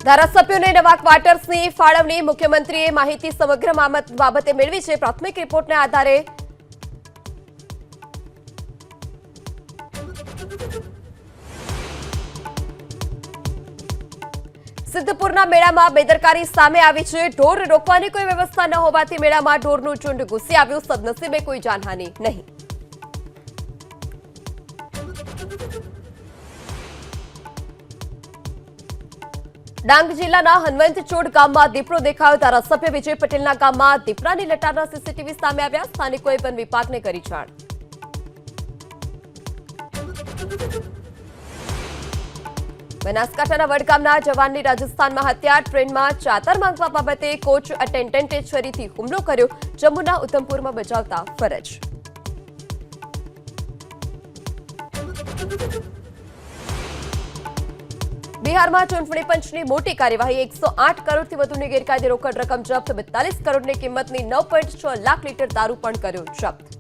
ધારાસભ્યોને નવા ક્વાર્ટર્સની ફાળવણી મુખ્યમંત્રીએ માહિતી સમગ્ર બાબતે મેળવી છે। પ્રાથમિક રિપોર્ટના આધારે સિદ્ધપુરના મેળામાં બેદરકારી સામે આવી છે। ઢોર રોકવાની કોઈ વ્યવસ્થા ન હોવાથી મેળામાં ઢોરનું ઝુંડ ઘૂસી આવ્યું। સદનસીબે કોઈ જાનહાનિ નહીં। ડાંગ જિલ્લાના હનવંતચોડ ગામમાં દીપડો દેખાયો। ધારાસભ્ય વિજય પટેલના ગામમાં દીપડાની લટારના સીસીટીવી સામે આવ્યા। સ્થાનિકોએ વન વિભાગને કરી જાણ। બનાસકાંઠાના વડગામના જવાનની રાજસ્થાનમાં હત્યા। ટ્રેનમાં ચાદર માંગવા બાબતે કોચ અટેન્ડન્ટે છરીથી હુમલો કર્યો। જમ્મુના ઉધમપુરમાં બજાવતા ફરજ। બિહારમાં ચૂંટણી પંચની મોટી કાર્યવાહી। 108 કરોડથી વધુની ગેરકાયદે રોકડ રકમ જપ્ત। 42 કરોડની કિંમતની 9.6 લાખ લીટર દારૂ પણ કર્યો જપ્ત।